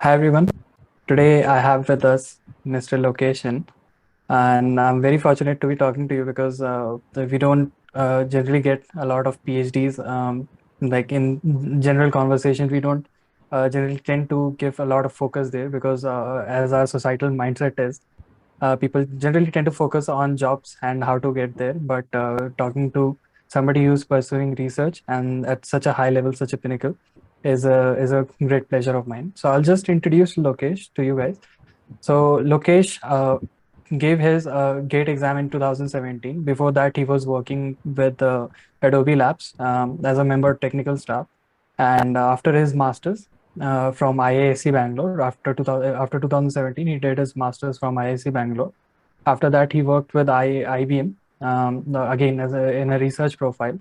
Hi everyone. Today I have with us Mr. Lokesh, and I'm very fortunate to be talking to you because we don't generally get a lot of PhDs. Like in general conversations, we don't generally tend to give a lot of focus there because as our societal mindset is, people generally tend to focus on jobs and how to get there. But talking to somebody who's pursuing research and at such a high level, such a pinnacle, is a great pleasure of mine. So I'll just introduce Lokesh to you guys. So Lokesh gave his GATE exam in 2017. Before that, he was working with Adobe Labs as a member of technical staff. And after his masters from IISc Bangalore, after 2017, he did his masters from IISc Bangalore. After that, he worked with IBM again in a research profile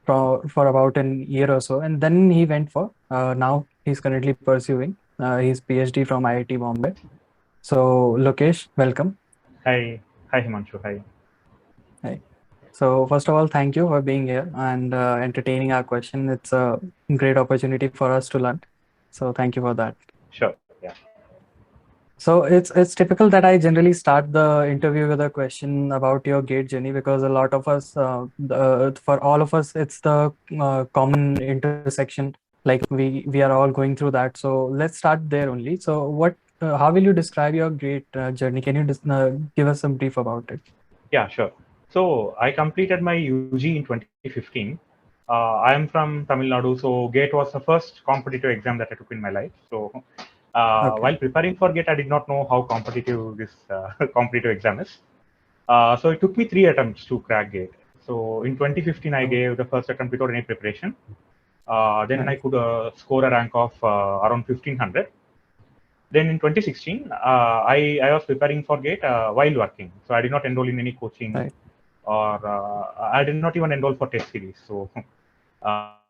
for about an year or so, and then he went for now he's currently pursuing his PhD from IIT Bombay. So, Lokesh, welcome. Hi Himanshu. Hi. Hi. So, first of all, thank you for being here and entertaining our question. It's a great opportunity for us to learn. So, thank you for that. Sure. Yeah. So, it's typical that I generally start the interview with a question about your gate journey because a lot of us, for all of us, it's the common intersection. Like we are all going through that. So, let's start there only. So, how will you describe your gate journey? Can you give us some brief about it? Yeah, sure. So I completed my UG in 2015. I am from Tamil Nadu, so GATE was the first competitive exam that I took in my life. So Okay. while preparing for GATE, I did not know how competitive this competitive exam is. So it took me 3 attempts to crack GATE. So in 2015, I Oh, gave the first attempt without any preparation. Then I nice. could score a rank of around 1500. Then in 2016, I was preparing for GATE while working. So I did not enroll in any coaching, Right. or I did not even enroll for test series. So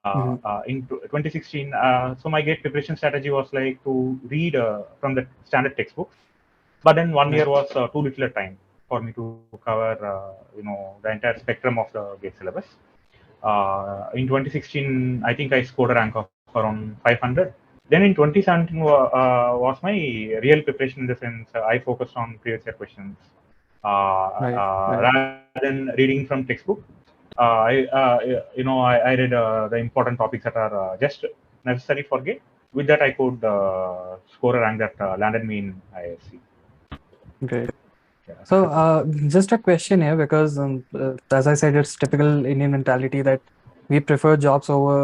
Hmm. in 2016, so my GATE preparation strategy was like to read from the standard textbooks. But then 1 year Right. was too little a time for me to cover, the entire spectrum of the GATE syllabus. In 2016, I think I scored a rank of around 500. Then in 2017 was my real preparation, in the sense I focused on previous year questions Right. Right. rather than reading from textbook. I read the important topics that are just necessary for GATE. With that, I could score a rank that landed me in IISc. Great. So, Yeah. just a question here because, as I said, it's typical Indian mentality that we prefer jobs over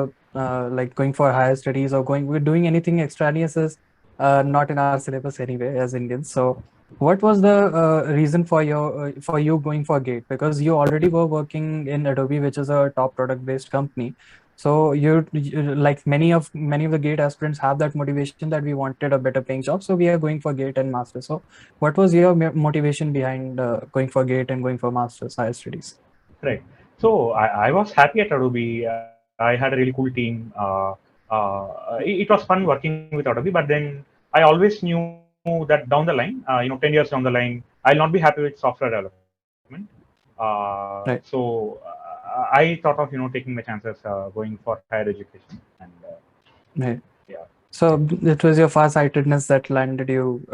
like going for higher studies or we're doing anything extraneous is not in our syllabus anyway as Indians. So, what was the reason for you going for GATE? Because you already were working in Adobe, which is a top product-based company. So like many of the GATE aspirants have that motivation that we wanted a better paying job, so we are going for GATE and master. So what was your motivation behind going for GATE and going for master's higher studies? Right. So I was happy at Adobe. I had a really cool team. It was fun working with Adobe, but then I always knew that down the line, 10 years down the line, I'll not be happy with software development. Right, I thought of taking my chances going for higher education, and right. yeah, yeah, So it was your farsightedness that landed you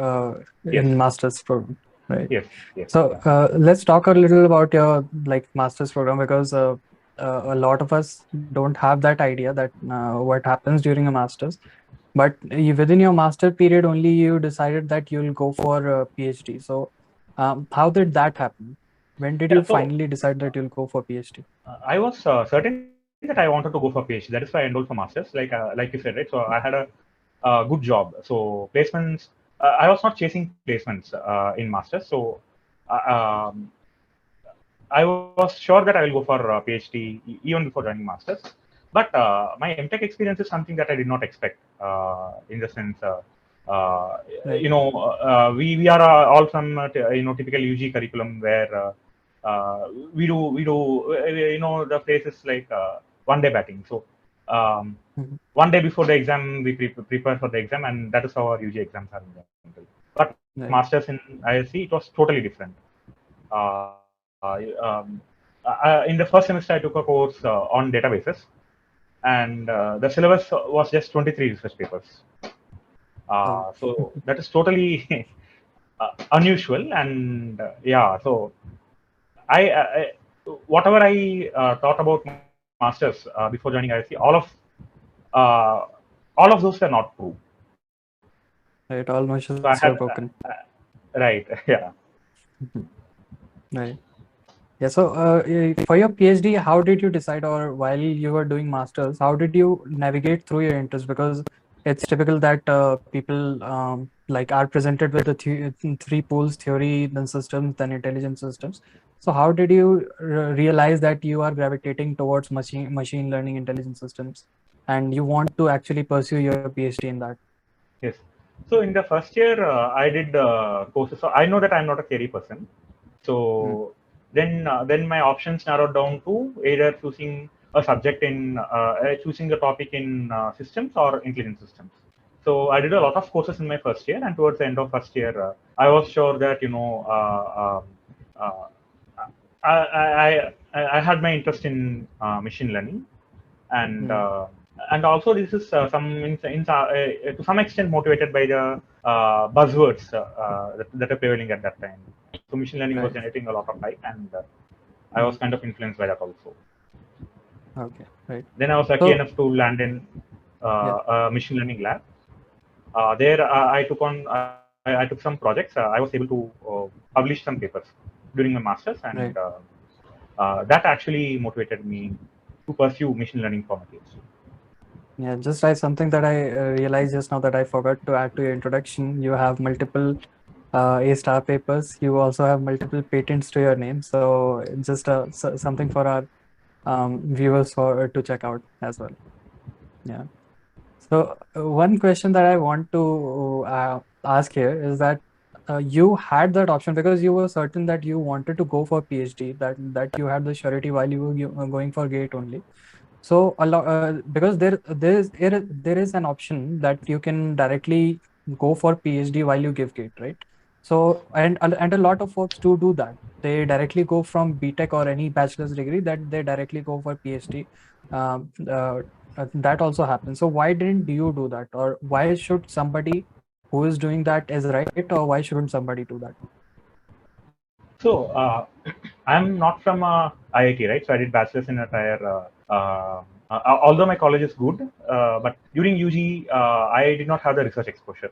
yes, in master's program, right? yes, yes, So yeah, let's talk a little about your like master's program because a lot of us don't have that idea that what happens during a master's. But within your master period, only you decided that you'll go for a PhD. So how did that happen? When did yeah. you So finally decide that you'll go for PhD? I was certain that I wanted to go for PhD. That is why I enrolled for masters. Like you said, right? So I had a good job. So placements. I was not chasing placements in masters. So uh, um, I was sure that I will go for PhD even before joining masters. But my MTech experience is something that I did not expect. In the sense, uh, Right. we are all from typical UG curriculum where the phrase is like 1 day batting. So um, Mhm. 1 day before the exam we prepare for the exam, and that is how our UG exams are in general. But masters in Right. IISc, it was totally different. Uh, um, in the first semester, I took a course on databases, and the syllabus was just 23 research papers. So that is totally unusual, and yeah. So I whatever I thought about masters before joining IISc, uh, all of those were not true. Right, all So I myths had were broken. right, yeah. Right. Yeah, so for your PhD, how did you decide, or while you were doing masters, how did you navigate through your interest? Because it's typical that people like are presented with the three pools: theory, then systems, then intelligent systems. So how did you realize that you are gravitating towards machine learning, intelligent systems, and you want to actually pursue your PhD in that? Yes. So in the first year, I did courses. So I know that I'm not a theory person. Mm, So then my options narrowed down to either choosing a subject in choosing a topic in systems or intelligent systems. So I did a right. lot of courses in my first year, and towards the end of first year, I was sure that uh, I had my interest in machine learning, and Mm, uh, and also this is to some extent motivated by the buzzwords that are prevailing at that time. So machine learning was right. generating a lot of hype, and I was Mm, kind of influenced by that also. okay. Right. Then I was lucky So enough to land in yeah. a machine learning lab. There I took some projects. I was able to publish some papers during my masters, and Right. that actually motivated me to pursue machine learning for my PhD. Yeah, just as something that I realized just now that I forgot to add to your introduction, you have multiple A-star papers. You also have multiple patents to your name. So just something for our viewers for to check out as well. Yeah. So one question that I want to ask here is that you had that option because you were certain that you wanted to go for PhD, that you had the surety while you were going for GATE only. So a lot because there is an option that you can directly go for PhD while you give GATE, right? So and a lot of folks do that. They directly go from BTech or any bachelor's degree that they directly go for PhD. That also happens. So why didn't you do that, or why should somebody who is doing that is right, or why shouldn't somebody do that? So I'm not from IIT, right? So I did bachelor's in attire. Although my college is good, but during UG, I did not have the research exposure.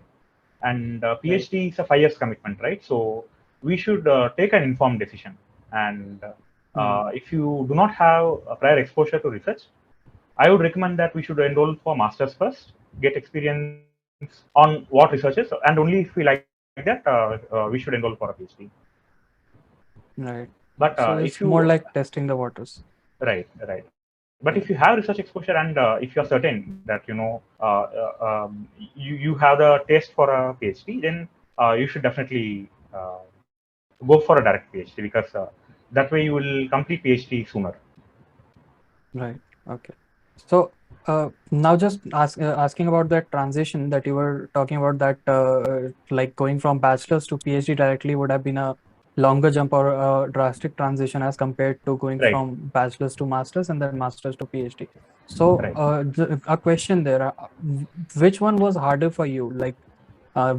And Right. PhD is a 5 years commitment, right? So we should take an informed decision. And Hmm. if you do not have a prior exposure to research, I would recommend that we should enroll for masters first, get experience on what research is, and only if we like that, we should enroll for a PhD. Right. But So if it's more you like testing the waters. right. But Yeah. if you have research exposure, and if you're certain that you have the taste for a PhD, then you should definitely go for a direct PhD, because that way you will complete PhD sooner. Right. Okay. So now just asking about that transition that you were talking about, that like going from bachelor's to PhD directly would have been a longer jump or a drastic transition as compared to going Right. from bachelor's to master's and then master's to PhD. So Right. a question there, which one was harder for you? Like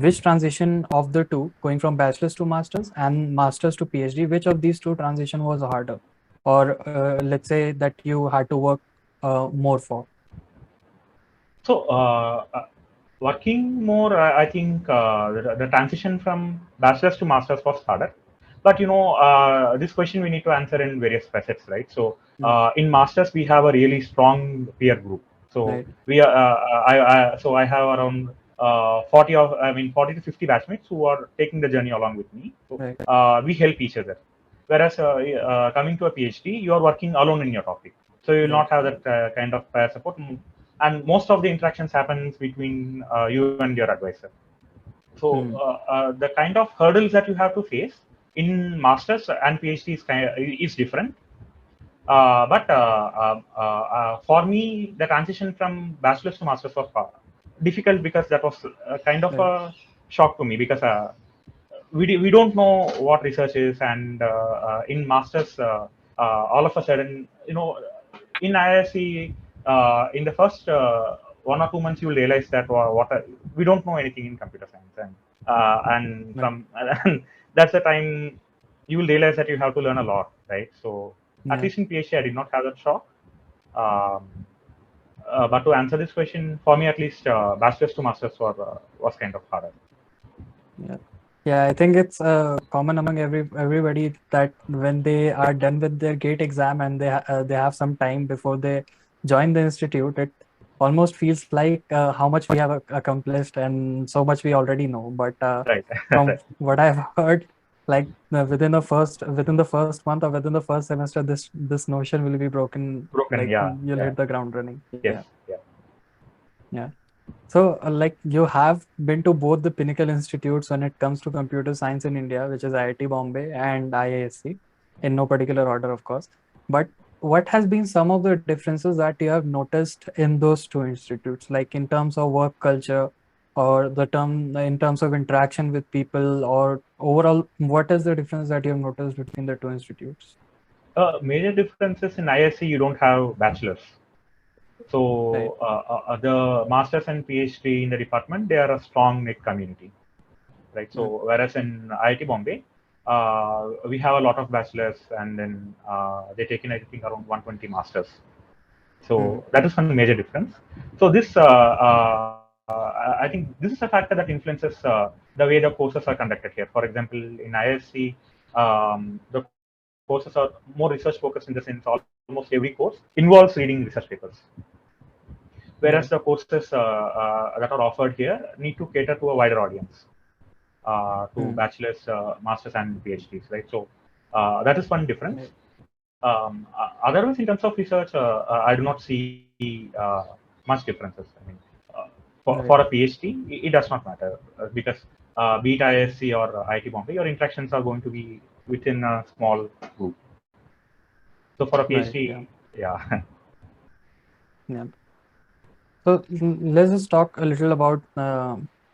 which transition of the two, going from bachelor's to master's and master's to PhD, which of these two transition was harder? Or let's say that you had to work more for. So, working more, I think the transition from bachelor's to master's was harder. But this question we need to answer in various facets, right? So, Mm, in masters we have a really strong peer group. So right, we are, I have around 40 to 50 batchmates who are taking the journey along with me. So right, we help each other. Whereas coming to a PhD, you are working alone in your topic, so you will right. not have that kind of support. And most of the interactions happens between you and your advisor. So Mm, the kind of hurdles that you have to face in masters and PhD is different. But for me, the transition from bachelor's to master's was difficult, because that was kind of right, a shock to me, because we don't know what research is, and in masters, all of a sudden, in IISc, in the first 1 or 2 months, you will realize that what we don't know anything in computer science, and Right. from and that's the time you will realize that you have to learn a lot, right? So at Yeah. least in PhD, I did not have that shock. Um, but to answer this question, for me at least, bachelor's to master's was kind of harder. Yeah. Yeah, I think it's common among everybody that when they are done with their GATE exam and they have some time before they join the institute, it almost feels like how much we have accomplished and so much we already know. But Right. from what I've heard, like within the first month or within the first semester, this notion will be broken. Broken. Like Yeah. you'll Yeah. hit the ground running. Yes. Yeah, Yeah. yeah. So, like you have been to both the pinnacle institutes when it comes to computer science in India, which is IIT Bombay and IISc, in no particular order, of course. But what has been some of the differences that you have noticed in those two institutes, like in terms of work culture or in terms of interaction with people, or overall, what is the difference that you have noticed between the two institutes? Major differences in ISC, you don't have bachelors. Right. So the masters and PhD in the department, they are a strong knit community, right? Yeah. So whereas in IIT Bombay, we have a lot of bachelors, and then they take in, I think, around 120 masters. Hmm. So that is one major difference. So this, I think, this is a factor that influences the way the courses are conducted here. For example, in ISC, the courses are more research focused, in the sense almost every course involves reading research papers, whereas the Right. courses that are offered here need to cater to a wider audience, to Hmm. bachelor's, masters, and PhDs, right? So that is one difference. Right. Otherwise, in terms of research, I do not see much differences. I mean, uh, for a Right. PhD, it does not matter, because be it IISc or IIT Bombay, your interactions are going to be within a small group. So for a Right. Yeah. PhD, yeah. Yeah. So let's just talk a little about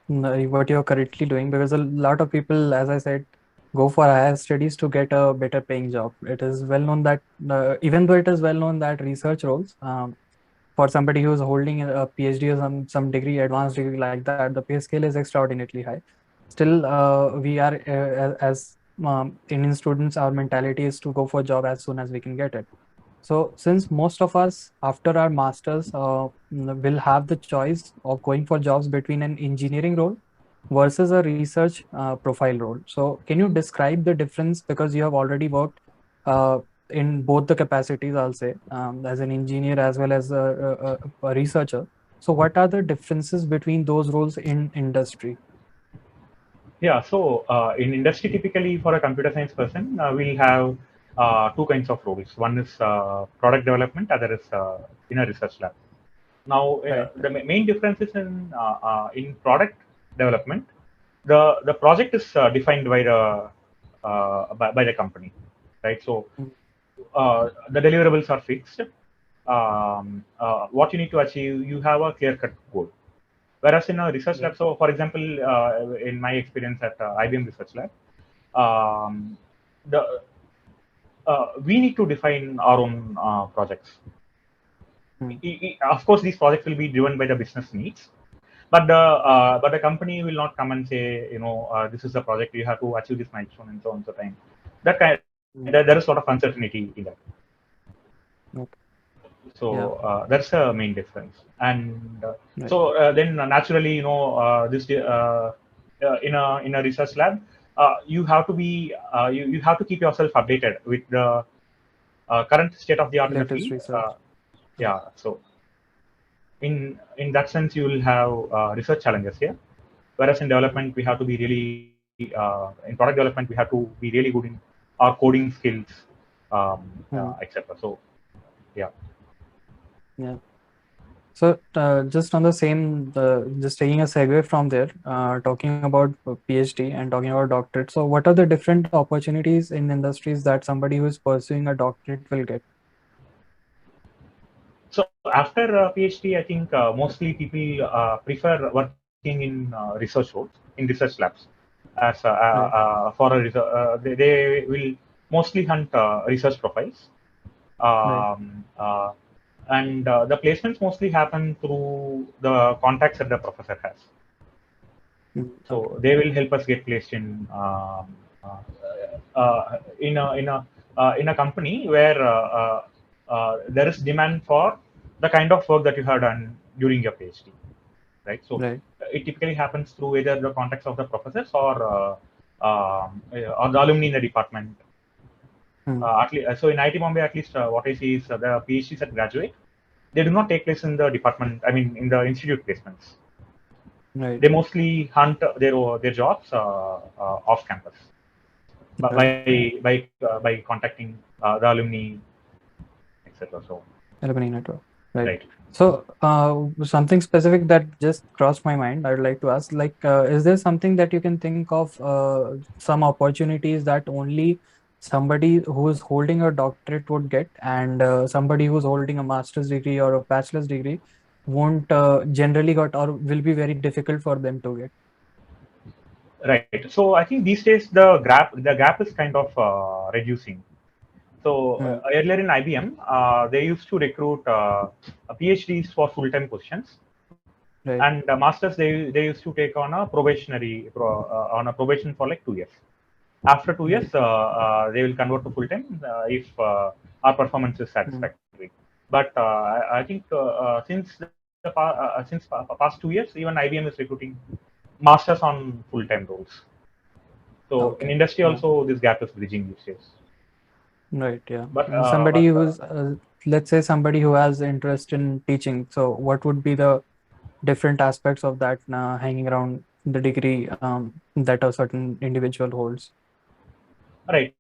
what you're currently doing, because a lot of people, as I said, go for higher studies to get a better paying job. It is well known that even though it is well known that research roles, for somebody who's holding a PhD or some degree, advanced degree like that, the pay scale is extraordinarily high. Still, we are as Indian students, our mentality is to go for a job as soon as we can get it. So, since most of us after our masters will have the choice of going for jobs between an engineering role versus a research profile role. So, can you describe the difference, because you have already worked uh, in both the capacities, I'll say, as an engineer as well as a researcher. So, what are the differences between those roles in industry? Yeah, so in industry, typically for a computer science person, we'll have two kinds of roles. One is product development, other is in a research lab. Now, Right. the main difference is in product development, the project is defined by the company, right? So Mm. the deliverables are fixed. What you need to achieve, you have a clear-cut goal. Whereas in a research Right. lab, so for example, in my experience at IBM Research Lab, um, the we need to define our own projects. Mm. Of course, these projects will be driven by the business needs, but the company will not come and say, this is the project, you have to achieve this milestone and so on, so time. Mm. There is a lot of uncertainty in that. Okay. Yeah. So that's the main difference. And Right. so then naturally, this in a research lab, you have to be you have to keep yourself updated with the current state of the art in the Latest field. research. Right. Yeah, so in that sense, you will have research challenges here. Whereas in Mm. development, we have to be really in product development, we have to be really good in our coding skills, Mm. etc. So yeah. Yeah. So, just on the same, just taking a segue from there, talking about PhD and talking about doctorate. So, what are the different opportunities in industries that somebody who is pursuing a doctorate will get? So after PhD, I think mostly people prefer working in research roles, in research labs, as Right. for a they will mostly hunt research profiles, Right. um, uh, and the placements mostly happen through the contacts that the professor has. So Okay. they will help us get placed in a company where there is demand for the kind of work that you have done during your PhD, right? So Right. it typically happens through either the contacts of the professors or the alumni in the department. Hmm. At least, so in IT Bombay, at least what I see is the PhDs that graduate, they do not take place in the department. I mean, in the institute placements. Right. They mostly hunt their jobs off campus Right. by contacting the alumni, etc. So Alumni network. Right. right. So, something specific that just crossed my mind, I would like to ask, like, is there something that you can think of, some opportunities that only somebody who is holding a doctorate would get, and somebody who's holding a master's degree or a bachelor's degree won't generally got or will be very difficult for them to get? Right. So I think these days the gap is kind of reducing. So Hmm. earlier in IBM, they used to recruit PhDs for full-time positions, Right. and masters they used to take on a on a probation for like 2 years. After two Right. years, they will convert to full-time if our performance is Hmm. satisfactory. But I think since past 2 years, even IBM is recruiting masters on full-time roles. So in Okay. industry Yeah. also this gap is bridging these days. Right. Yeah. But And somebody who's, let's say, somebody who has interest in teaching. So, what would be the different aspects of that hanging around the degree that a certain individual holds? right,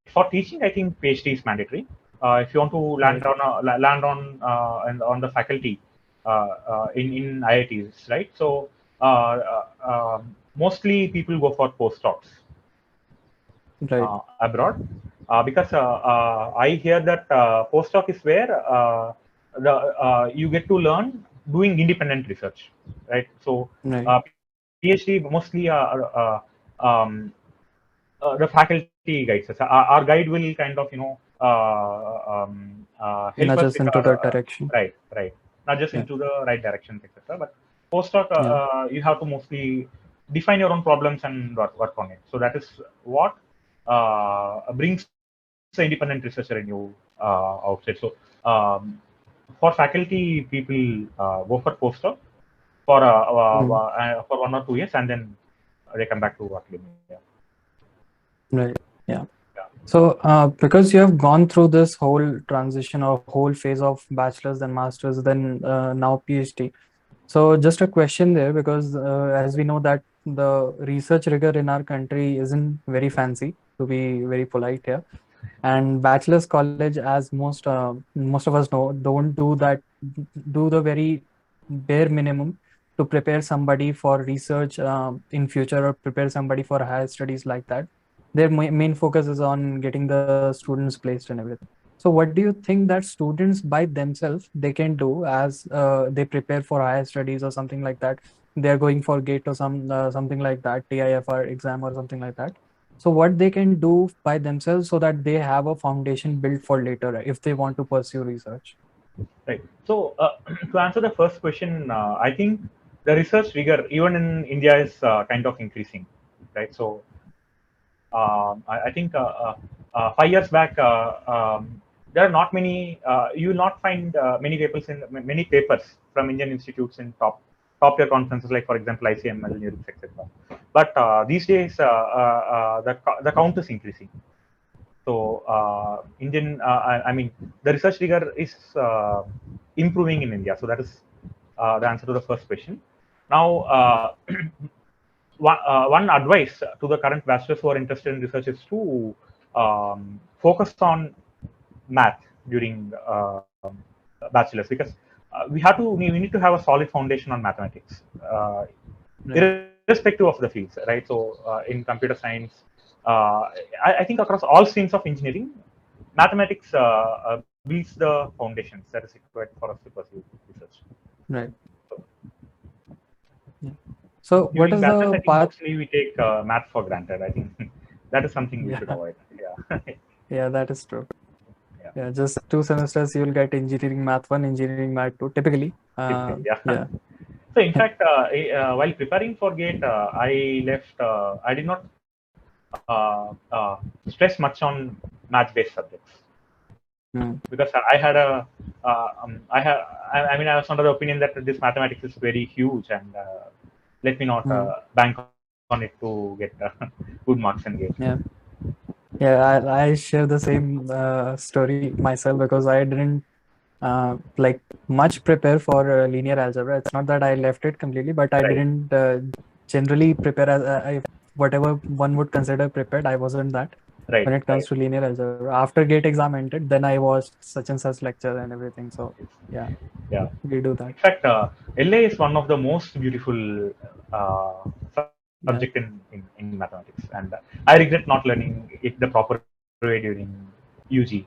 for teaching, I think PhD is mandatory. If you want to Right. land on the faculty in IITs, right? So mostly people go for postdocs Right. abroad because I hear that postdoc is where you get to learn doing independent research, right? So Right. PhD mostly the faculty guides us. Our guide will kind of help us Nudges with into our that direction. right, not just Yeah. into the right directions, etc. But postdoc, Yeah. you have to mostly define your own problems and work on it. So that is what brings the independent researcher in you outside. So for faculty, people go for postdoc Mm. for 1 or 2 years, and then they come back to academia. Right. Yeah. Yeah. So, because you have gone through this whole transition or whole phase of bachelor's, then master's, then now PhD. So, just a question there, because as we know that the research rigor in our country isn't very fancy, to be very polite here. And bachelor's college, as most of us know, don't do the very bare minimum to prepare somebody for research in future, or prepare somebody for higher studies like that. Their main focus is on getting the students placed and everything. So what do you think that students by themselves they can do as they prepare for higher studies or something like that? They're going for gate or something like that, TIFR exam or something like that. So what they can do by themselves so that they have a foundation built for later if they want to pursue research. Right. So to answer the first question, I think the research rigor even in India is kind of increasing, right? So I think 5 years back, there are not many. You will not find many papers from Indian institutes in top tier conferences like, for example, ICML, NURIX, etc. But these days, the count is increasing. So I mean, the research rigor is improving in India. So that is the answer to the first question. Now, one advice to the current bachelors who are interested in research is to focus on math during bachelors, because we need to have a solid foundation on mathematics, Right. irrespective of the fields, right? So in computer science, I think across all streams of engineering, mathematics builds the foundations that is required for us to pursue research. Right. So Yeah. So what during is bachelor's, the I think path? mostly we take math for granted. I think that is something we should Yeah. avoid. Yeah. Yeah, that is true. Yeah. Yeah, just 2 semesters you'll get engineering math 1, engineering math 2, typically. Typically, yeah. Yeah. So in fact, while preparing for GATE, I left. I did not stress much on math-based subjects because I had a. I have. I mean, I was under the opinion that this mathematics is very huge, and let me not Hmm. bank on it to get good marks in GATE. Yeah. Yeah, I share the same story myself because I didn't like much prepare for linear algebra. It's not that I left it completely, but I Right. didn't generally prepare as whatever one would consider prepared. I wasn't that when Right. it comes Right. to linear algebra. After GATE exam ended, then I watched such and such lecture and everything. So yeah, Yeah. we do that. In fact, LA is one of the most beautiful subject Yeah, in mathematics, and I regret not learning it the proper way during UG.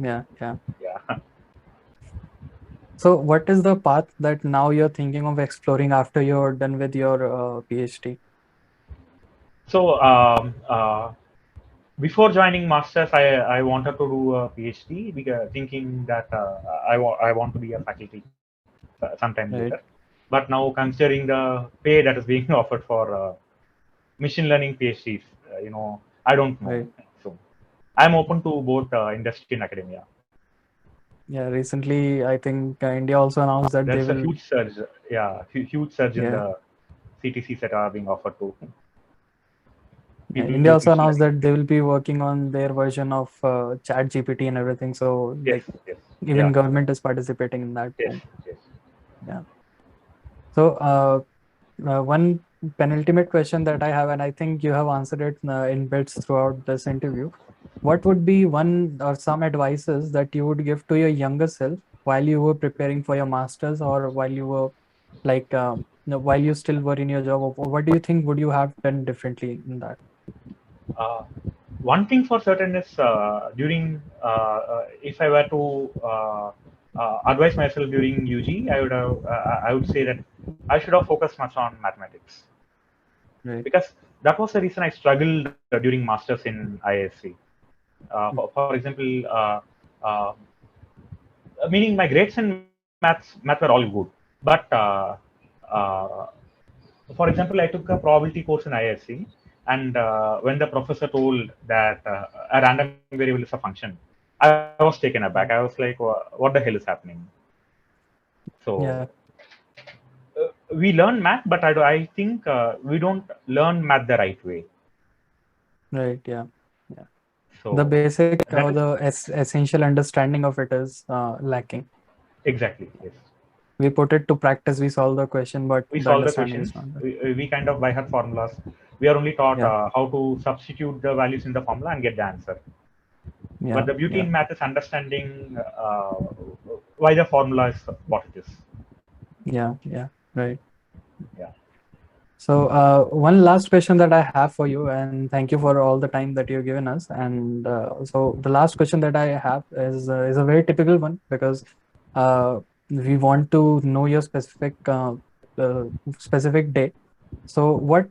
yeah. Yeah. So what is the path that now you're thinking of exploring after you're done with your PhD? So before joining masters, I wanted to do a PhD because thinking that I want to be a faculty sometime later. Right. But now considering the pay that is being offered for machine learning PhDs, I don't know. Right. So I'm open to both industry and academia. Yeah, recently I think India also announced that they There's a will. huge surge, yeah, huge surge in Yeah, the CTCs that are being offered to yeah. people India with also machine announced learning. that they will be working on their version of Chat GPT and everything. So Yes, like yes, even yeah, government is participating in that yes, too. yes. Yeah. So one penultimate question that I have, and I think you have answered it in bits throughout this interview. What would be one or some advices that you would give to your younger self while you were preparing for your masters or while you were like while you still were in your job? Or what do you think would you have done differently in that? Uh, One thing for certain is during if I were to advise myself during UG, I would say that I should have focused much on mathematics Right. because that was the reason I struggled during masters in IISc. For example, uh, meaning my grades in math were all good, but uh, for example, I took a probability course in IISc, and when the professor told that a random variable is a function, I was taken aback. I was like, "What the hell is happening?" So Yeah. we learn math, but I think we don't learn math the right way. Right. Yeah. Yeah. The So basic or that is the essential understanding of it is lacking. exactly yes. We put it to practice, we solve the question, but We the solve the understanding questions. is not there. We kind of by heart formulas. We are only taught Yeah. how to substitute the values in the formula and get the answer. But Yeah. the beauty Yeah. in math is understanding why the formula is what it is. Yeah. Yeah. Right. Yeah, So, one last question that I have for you, and thank you for all the time that you've given us. And so, the last question that I have is a very typical one because we want to know your uh, specific day. So, what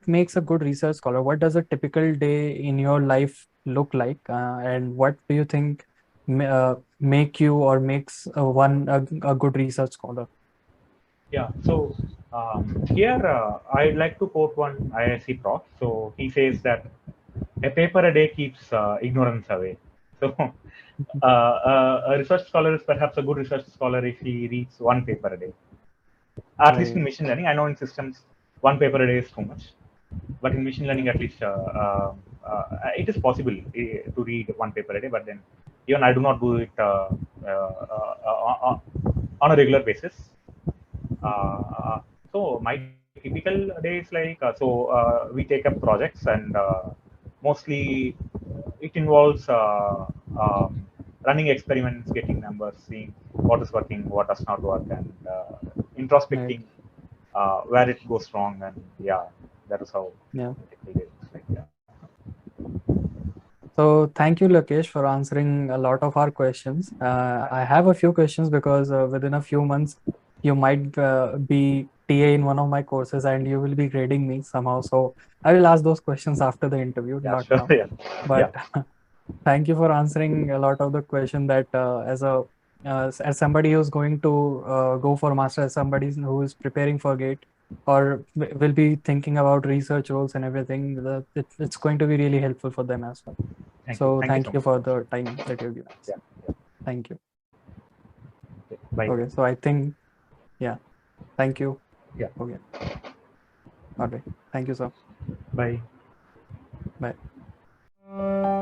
makes a good research scholar? What does a typical day in your life look like, and what do you think make you or makes a good research scholar? yeah. So here I'd like to quote one IISc prof. So he says that a paper a day keeps ignorance away. So a research scholar is perhaps a good research scholar if he reads one paper a day. At least in Right. machine learning, I know in systems one paper a day is too much, but in machine Yeah. learning at least it is possible to read one paper a day. But then even I do not do it on a regular basis. Uh, so my typical day is like we take up projects and mostly it involves running experiments, getting numbers, seeing what is working, what does not work, and Right. introspecting where it goes wrong. And yeah, that is how Yeah. my typical day looks like. Yeah, So thank you, Lokesh, for answering a lot of our questions. I have a few questions because within a few months, you might be TA in one of my courses and you will be grading me somehow. So I will ask those questions after the interview, yeah, not sure, now. yeah, yeah, But thank you for answering a lot of the question that as a as somebody who's going to go for master, as somebody who is preparing for GATE, or will be thinking about research roles and everything, it's going to be really helpful for them as well. So Thank you so thank you much. for the time that you've given us. Yeah. Thank you. Bye. Okay, so I think, yeah, thank you. Yeah. Okay. All right. Thank you, sir. Bye. Bye.